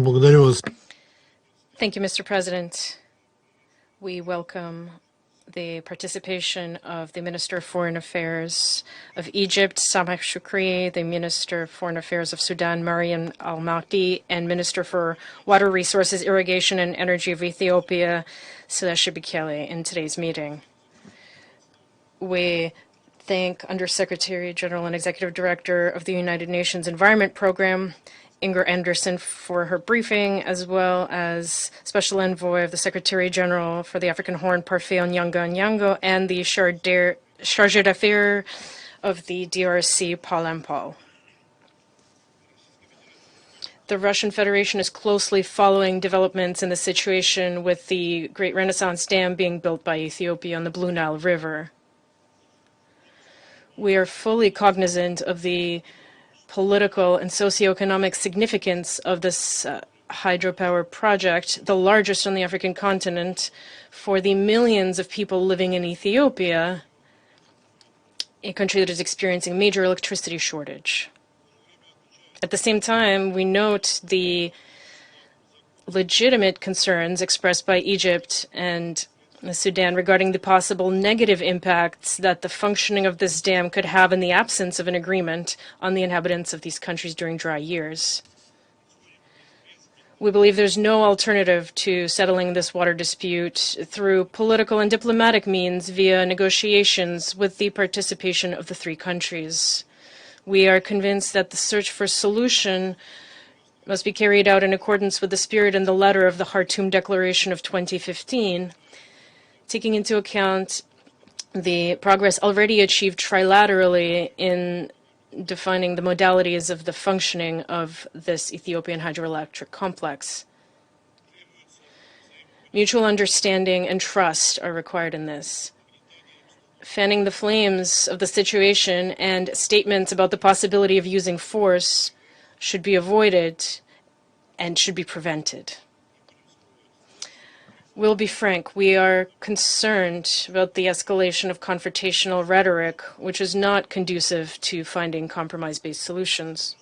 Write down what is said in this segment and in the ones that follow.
Благодарю вас. Thank you, Mr. President. We welcome the participation of the Minister of Foreign Affairs of Egypt, Sameh Shoukry, the Minister of Foreign Affairs of Sudan, Mariam Al-Mahdi, and Minister for Water Resources, Irrigation and Energy of Ethiopia, Selesha Bekele, in today's meeting. We thank Undersecretary General and Executive Director of the United Nations Environment Program, Inger Anderson, for her briefing, as well as Special Envoy of the Secretary General for the African Horn, Parfait Onyango, and the Chargé d'Affaires of the DRC, Paul Ampal. The Russian Federation is closely following developments in the situation with the Great Renaissance Dam being built by Ethiopia on the Blue Nile River. We are fully cognizant of the political and socioeconomic significance of this hydropower project, the largest on the African continent, for the millions of people living in Ethiopia, a country that is experiencing a major electricity shortage. At the same time, we note the legitimate concerns expressed by Egypt and Sudan regarding the possible negative impacts that the functioning of this dam could have in the absence of an agreement on the inhabitants of these countries during dry years. We believe there's no alternative to settling this water dispute through political and diplomatic means via negotiations with the participation of the three countries. We are convinced that the search for solution must be carried out in accordance with the spirit and the letter of the Khartoum Declaration of 2015, taking into account the progress already achieved trilaterally in defining the modalities of the functioning of this Ethiopian hydroelectric complex. Mutual understanding and trust are required in this. Fanning the flames of the situation and statements about the possibility of using force should be avoided and should be prevented. We'll be frank, we are concerned about the escalation of confrontational rhetoric, which is not conducive to finding compromise-based solutions.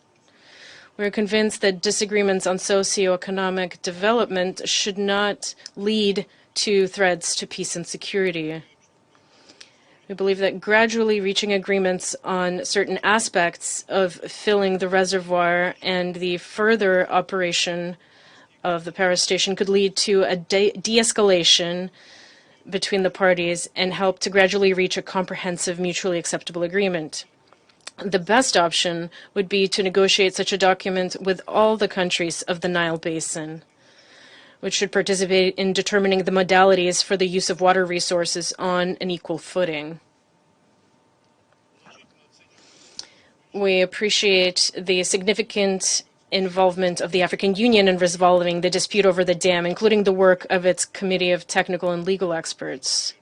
We're convinced that disagreements on socioeconomic development should not lead to threats to peace and security. We believe that gradually reaching agreements on certain aspects of filling the reservoir and the further operation of the power station could lead to a de-escalation between the parties and help to gradually reach a comprehensive, mutually acceptable agreement. The best option would be to negotiate such a document with all the countries of the Nile Basin, which should participate in determining the modalities for the use of water resources on an equal footing. We appreciate the significant involvement of the African Union in resolving the dispute over the dam, including the work of its Committee of Technical and Legal Experts.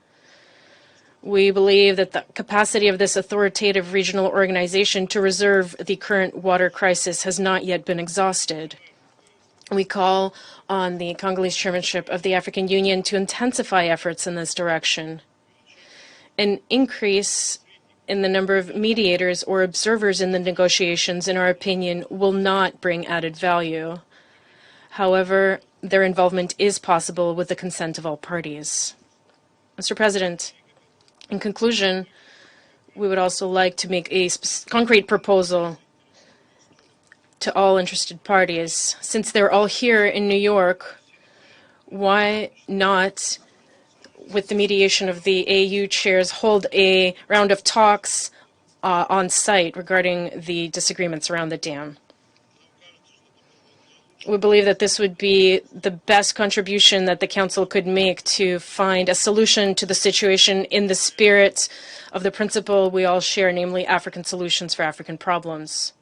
We believe that the capacity of this authoritative regional organization to resolve the current water crisis has not yet been exhausted. We call on the Congolese chairmanship of the African Union to intensify efforts in this direction. An increase in the number of mediators or observers in the negotiations, in our opinion, will not bring added value. However, their involvement is possible with the consent of all parties. Mr. President, in conclusion, we would also like to make a concrete proposal to all interested parties. Since they're all here in New York, why not, with the mediation of the AU chairs, hold a round of talks on site regarding the disagreements around the dam? We believe that this would be the best contribution that the Council could make to find a solution to the situation in the spirit of the principle we all share, namely African solutions for African problems.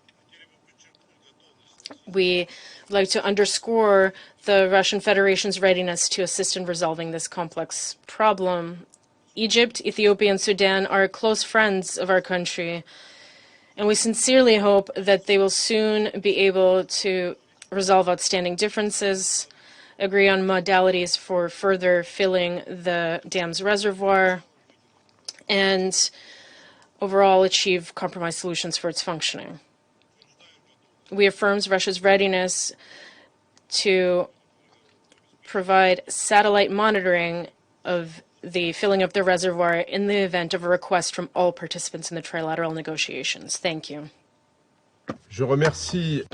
We would like to underscore the Russian Federation's readiness to assist in resolving this complex problem. Egypt, Ethiopia, and Sudan are close friends of our country, and we sincerely hope that they will soon be able to resolve outstanding differences, agree on modalities for further filling the dam's reservoir, and overall achieve compromise solutions for its functioning. We affirm Russia's readiness to provide satellite monitoring of the filling of the reservoir in the event of a request from all participants in the trilateral negotiations. Thank you. Je remercie.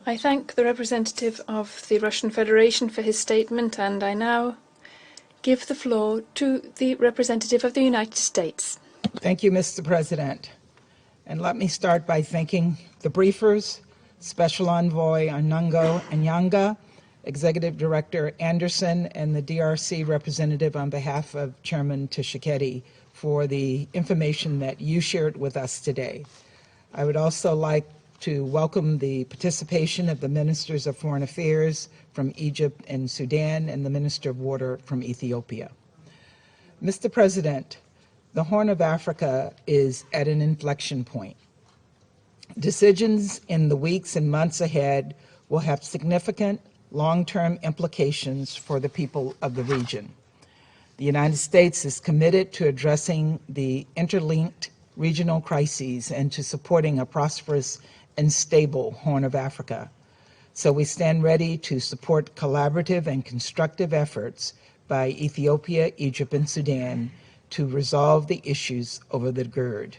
I thank the representative of the Russian Federation for his statement, and I now give the floor to the representative of the United States. Thank you, Mr. President. And let me start by thanking the briefers, Special Envoy Anungo Anyanga, Executive Director Anderson, and the DRC representative on behalf of Chairman Tshisekedi for the information that you shared with us today. I would also like to welcome the participation of the Ministers of Foreign Affairs from Egypt and Sudan and the Minister of Water from Ethiopia. Mr. President, the Horn of Africa is at an inflection point. Decisions in the weeks and months ahead will have significant long-term implications for the people of the region. The United States is committed to addressing the interlinked regional crises and to supporting a prosperous and stable Horn of Africa. So we stand ready to support collaborative and constructive efforts by Ethiopia, Egypt, and Sudan to resolve the issues over the GERD.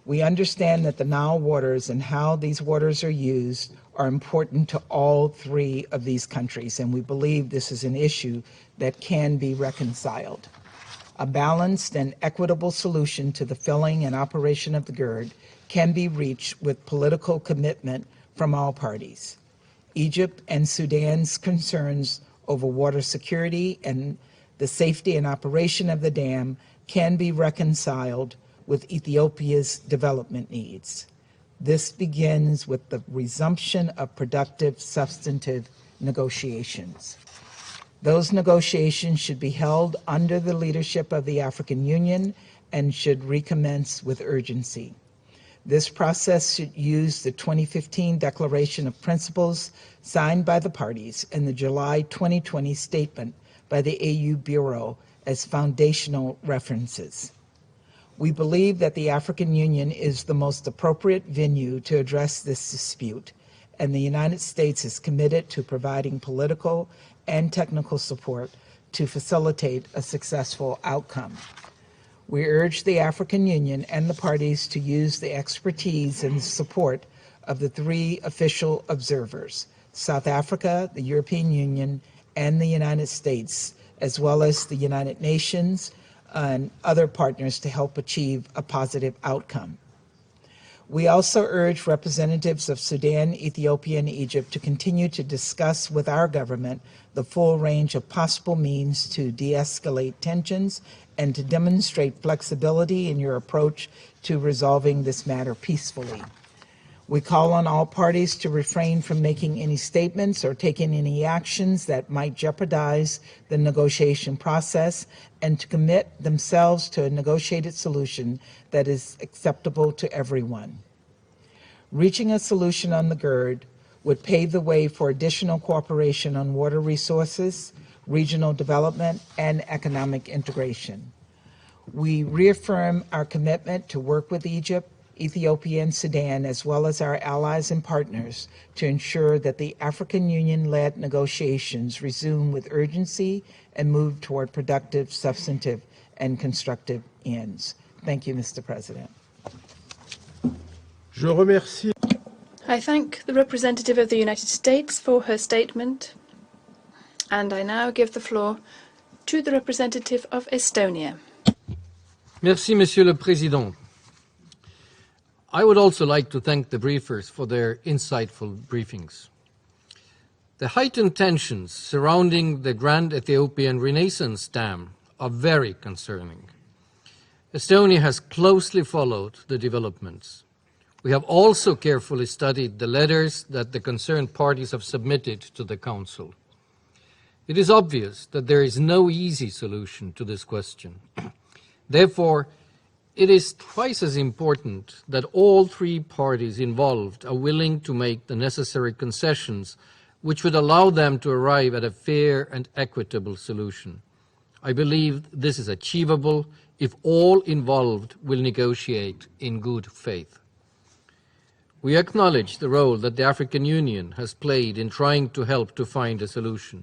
We understand that the Nile waters and how these waters are used are important to all three of these countries, and we believe this is an issue that can be reconciled. A balanced and equitable solution to the filling and operation of the GERD can be reached with political commitment from all parties. Egypt and Sudan's concerns over water security and the safety and operation of the dam can be reconciled with Ethiopia's development needs. This begins with the resumption of productive, substantive negotiations. Those negotiations should be held under the leadership of the African Union and should recommence with urgency. This process should use the 2015 Declaration of Principles signed by the parties and the July 2020 statement by the AU Bureau as foundational references. We believe that the African Union is the most appropriate venue to address this dispute, and the United States is committed to providing political and technical support to facilitate a successful outcome. We urge the African Union and the parties to use the expertise and support of the three official observers, South Africa, the European Union, and the United States, as well as the United Nations and other partners to help achieve a positive outcome. We also urge representatives of Sudan, Ethiopia, and Egypt to continue to discuss with our government the full range of possible means to de-escalate tensions and to demonstrate flexibility in your approach to resolving this matter peacefully. We call on all parties to refrain from making any statements or taking any actions that might jeopardize the negotiation process and to commit themselves to a negotiated solution that is acceptable to everyone. Reaching a solution on the GERD would pave the way for additional cooperation on water resources, regional development, and economic integration. We reaffirm our commitment to work with Egypt, Ethiopia, and Sudan, as well as our allies and partners, to ensure that the African Union-led negotiations resume with urgency and move toward productive, substantive, and constructive ends. Thank you, Mr. President. Je remercie. I thank the representative of the United States for her statement, and I now give the floor to the representative of Estonia. Merci, Monsieur le Président. I would also like to thank the briefers for their insightful briefings. The heightened tensions surrounding the Grand Ethiopian Renaissance Dam are very concerning. Estonia has closely followed the developments. We have also carefully studied the letters that the concerned parties have submitted to the Council. It is obvious that there is no easy solution to this question. Therefore, it is twice as important that all three parties involved are willing to make the necessary concessions which would allow them to arrive at a fair and equitable solution. I believe this is achievable if all involved will negotiate in good faith. We acknowledge the role that the African Union has played in trying to help to find a solution.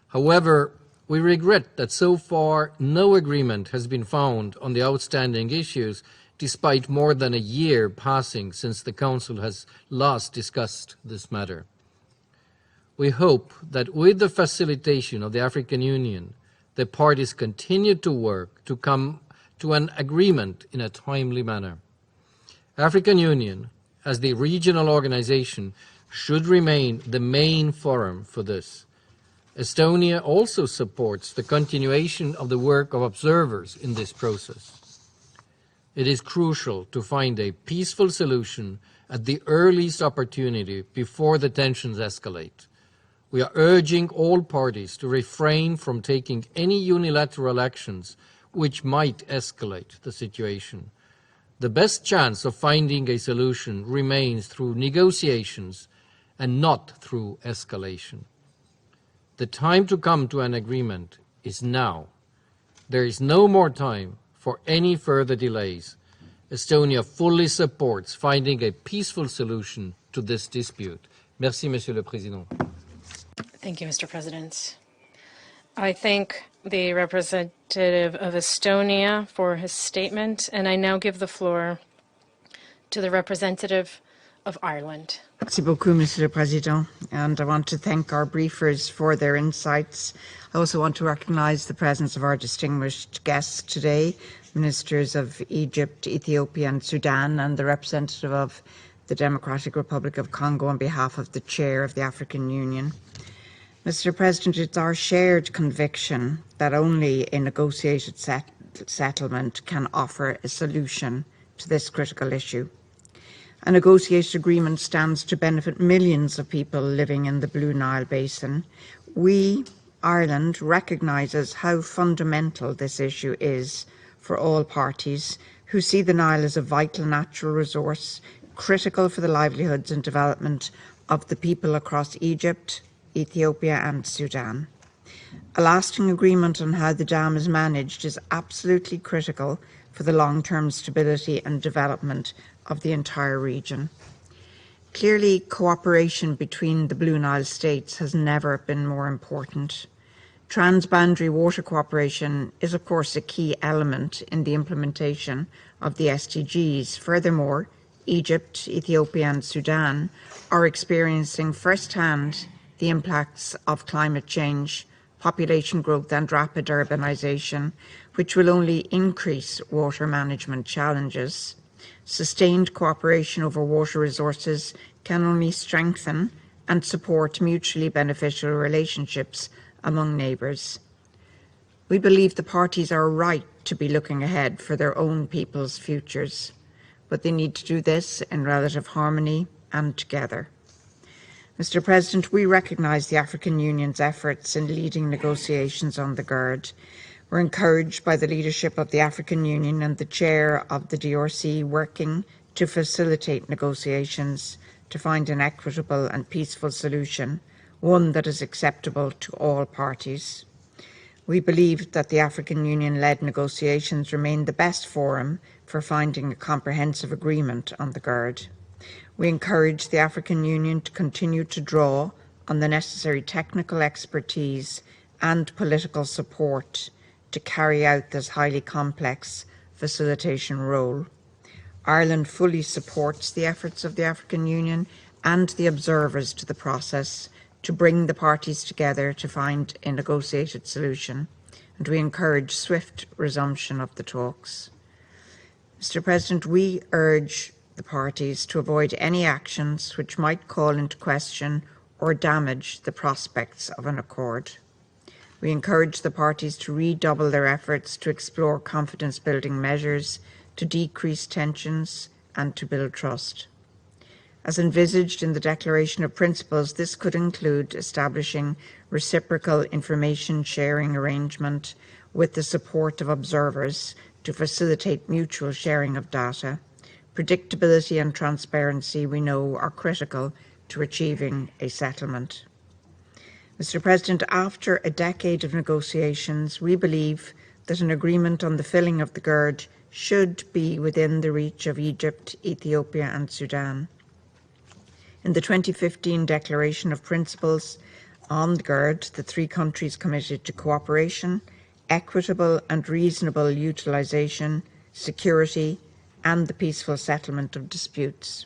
However, we regret that so far no agreement has been found on the outstanding issues, despite more than a year passing since the Council has last discussed this matter. We hope that with the facilitation of the African Union, the parties continue to work to come to an agreement in a timely manner. African Union, as the regional organization, should remain the main forum for this. Estonia also supports the continuation of the work of observers in this process. It is crucial to find a peaceful solution at the earliest opportunity before the tensions escalate. We are urging all parties to refrain from taking any unilateral actions which might escalate the situation. The best chance of finding a solution remains through negotiations and not through escalation. The time to come to an agreement is now. There is no more time for any further delays. Estonia fully supports finding a peaceful solution to this dispute. Merci, Monsieur le Président. Thank you, Mr. President. I thank the representative of Estonia for his statement, and I now give the floor to the representative of Ireland. Merci beaucoup, Monsieur le Président, and I want to thank our briefers for their insights. I also want to recognise the presence of our distinguished guests today, ministers of Egypt, Ethiopia and Sudan, and the representative of the Democratic Republic of Congo on behalf of the Chair of the African Union. Mr. President, it's our shared conviction that only a negotiated settlement can offer a solution to this critical issue. A negotiated agreement stands to benefit millions of people living in the Blue Nile Basin. We, Ireland, recognises how fundamental this issue is for all parties who see the Nile as a vital natural resource, critical for the livelihoods and development of the people across Egypt, Ethiopia and Sudan. A lasting agreement on how the dam is managed is absolutely critical for the long-term stability and development of the entire region. Clearly, cooperation between the Blue Nile states has never been more important. Transboundary water cooperation is, of course, a key element in the implementation of the SDGs. Furthermore, Egypt, Ethiopia and Sudan are experiencing first-hand the impacts of climate change, population growth and rapid urbanisation, which will only increase water management challenges. Sustained cooperation over water resources can only strengthen and support mutually beneficial relationships among neighbours. We believe the parties are right to be looking ahead for their own people's futures, but they need to do this in relative harmony and together. Mr. President, we recognise the African Union's efforts in leading negotiations on the GERD. We're encouraged by the leadership of the African Union and the chair of the DRC working to facilitate negotiations to find an equitable and peaceful solution, one that is acceptable to all parties. We believe that the African Union-led negotiations remain the best forum for finding a comprehensive agreement on the GERD. We encourage the African Union to continue to draw on the necessary technical expertise and political support to carry out this highly complex facilitation role. Ireland fully supports the efforts of the African Union and the observers to the process to bring the parties together to find a negotiated solution, and we encourage swift resumption of the talks. Mr. President, we urge the parties to avoid any actions which might call into question or damage the prospects of an accord. We encourage the parties to redouble their efforts to explore confidence-building measures, to decrease tensions and to build trust. As envisaged in the Declaration of Principles, this could include establishing reciprocal information sharing arrangement with the support of observers to facilitate mutual sharing of data. Predictability and transparency, we know, are critical to achieving a settlement. Mr. President, after a decade of negotiations, we believe that an agreement on the filling of the GERD should be within the reach of Egypt, Ethiopia and Sudan. In the 2015 Declaration of Principles on the GERD, the three countries committed to cooperation, equitable and reasonable utilisation, security and the peaceful settlement of disputes.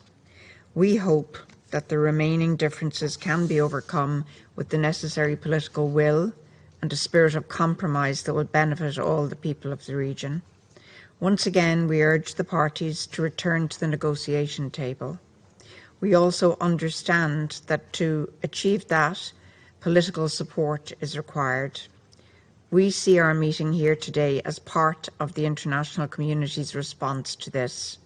We hope that the remaining differences can be overcome with the necessary political will and a spirit of compromise that will benefit all the people of the region. Once again, we urge the parties to return to the negotiation table. We also understand that to achieve that, political support is required. We see our meeting here today as part of the international community's response to this.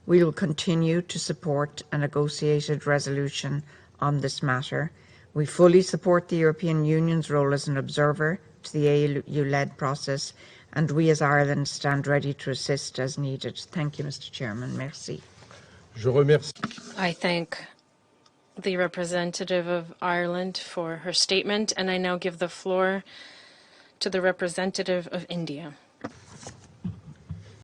We will continue to support a negotiated resolution on this matter. We fully support the European Union's role as an observer to the AU-led process, and we as Ireland stand ready to assist as needed. Thank you, Mr. Chairman. Merci. Je remercie. I thank the representative of Ireland for her statement, and I now give the floor to the representative of India.